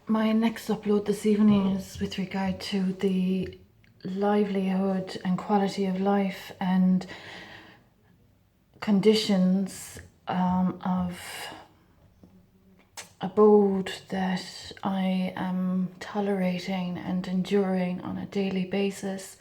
My next upload this evening is with regard to the livelihood and quality of life and conditions of abode that I am tolerating and enduring on a daily basis.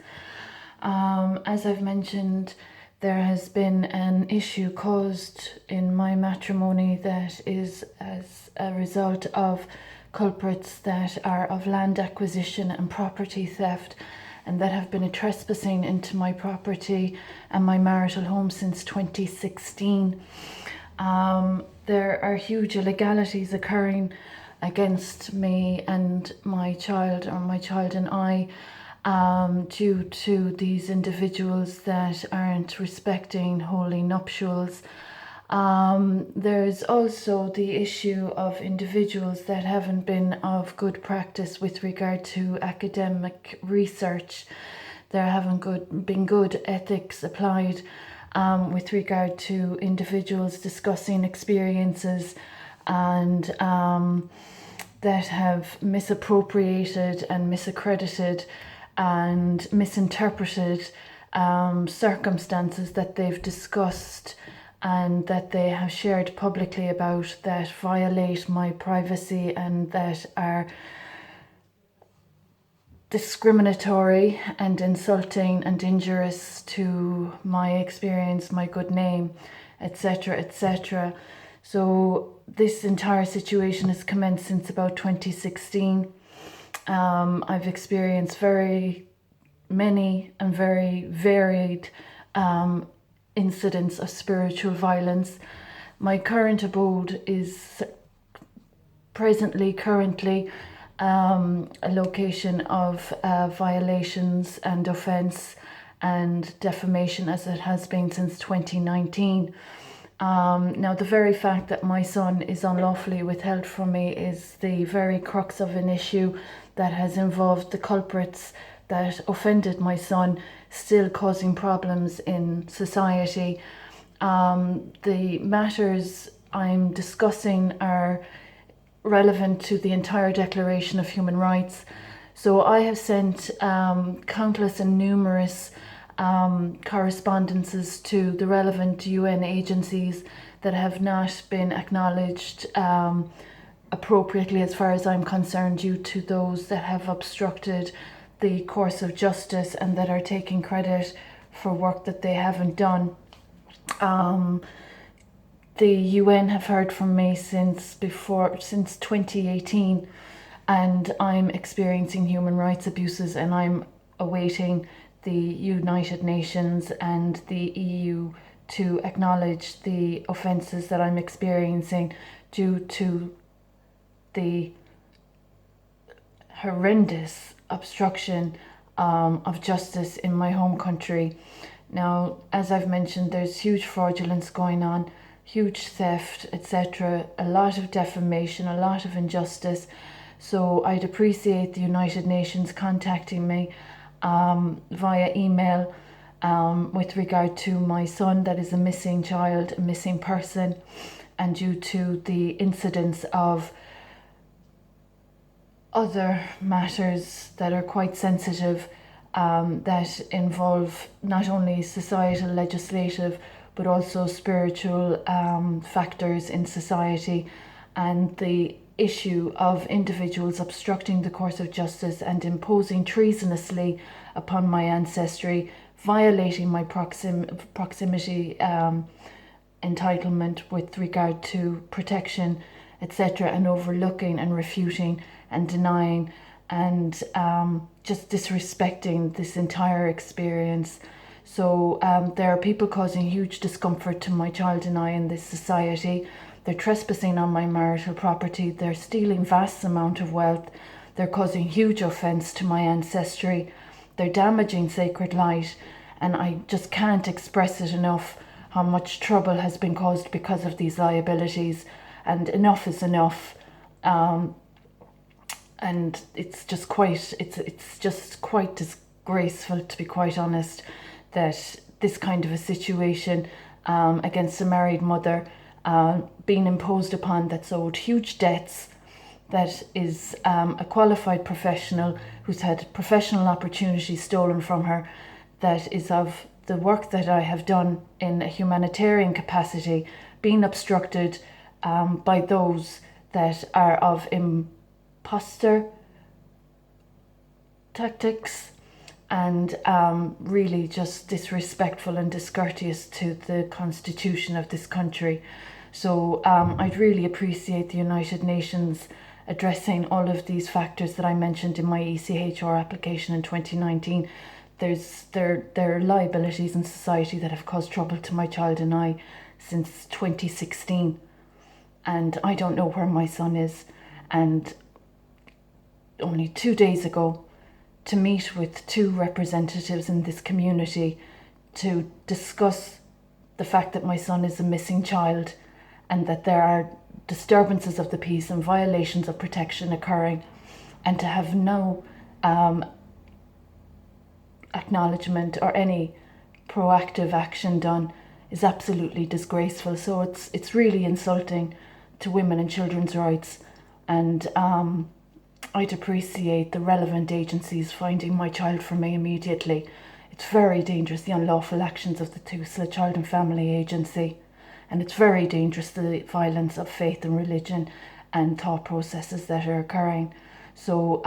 As I've mentioned, there has been an issue caused in my matrimony that is as a result of culprits that are of land acquisition and property theft, and that have been trespassing into my property and my marital home since 2016. There are huge illegalities occurring against me and my child, or my child and I, due to these individuals that aren't respecting holy nuptials. There's also the issue of individuals that haven't been of good practice with regard to academic research. There haven't been good ethics applied with regard to individuals discussing experiences and that have misappropriated and misaccredited and misinterpreted circumstances that they've discussed and that they have shared publicly about that violate my privacy and that are discriminatory and insulting and injurious to my experience, my good name, etc., etc. So this entire situation has commenced since about 2016. I've experienced very many and very varied incidents of spiritual violence. My current abode is currently a location of violations and offence and defamation, as it has been since 2019. Now, the very fact that my son is unlawfully withheld from me is the very crux of an issue that has involved the culprits that offended my son still causing problems in society. The matters I'm discussing are relevant to the entire Declaration of Human Rights. So I have sent countless and numerous correspondences to the relevant UN agencies that have not been acknowledged appropriately, as far as I'm concerned, due to those that have obstructed the course of justice and that are taking credit for work that they haven't done. The UN have heard from me since 2018, and I'm experiencing human rights abuses, and I'm awaiting the United Nations and the EU to acknowledge the offences that I'm experiencing due to the horrendous obstruction of justice in my home country. Now, as I've mentioned, there's huge fraudulence going on, huge theft, etc., a lot of defamation, a lot of injustice. So I'd appreciate the United Nations contacting me via email with regard to my son that is a missing child, a missing person, and due to the incidence of other matters that are quite sensitive that involve not only societal, legislative, but also spiritual factors in society, and the issue of individuals obstructing the course of justice and imposing treasonously upon my ancestry, violating my proximity entitlement with regard to protection, etc., and overlooking and refuting and denying and just disrespecting this entire experience. So there are people causing huge discomfort to my child and I in this society. They're trespassing on my marital property. They're stealing vast amount of wealth. They're causing huge offence to my ancestry. They're damaging sacred light. And I just can't express it enough how much trouble has been caused because of these liabilities. And enough is enough. And it's just quite disgraceful, to be quite honest, that this kind of a situation against a married mother being imposed upon, that's owed huge debts, that is a qualified professional who's had professional opportunities stolen from her, that is of the work that I have done in a humanitarian capacity being obstructed by those that are of imposter tactics and really just disrespectful and discourteous to the constitution of this country. So I'd really appreciate the United Nations addressing all of these factors that I mentioned in my ECHR application in 2019. There are liabilities in society that have caused trouble to my child and I since 2016. And I don't know where my son is. And only 2 days ago, to meet with 2 representatives in this community to discuss the fact that my son is a missing child and that there are disturbances of the peace and violations of protection occurring, and to have no acknowledgement or any proactive action done is absolutely disgraceful. So it's really insulting to women and children's rights, and I'd appreciate the relevant agencies finding my child for me immediately. It's very dangerous, the unlawful actions of the Tusla Child and Family Agency, and it's very dangerous, the violence of faith and religion and thought processes that are occurring. So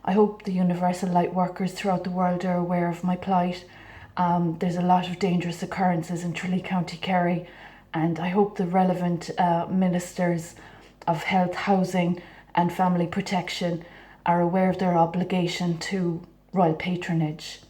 I hope the universal light workers throughout the world are aware of my plight. There's a lot of dangerous occurrences in Tralee County Kerry, and I hope the relevant ministers of health, housing and family protection are aware of their obligation to royal patronage.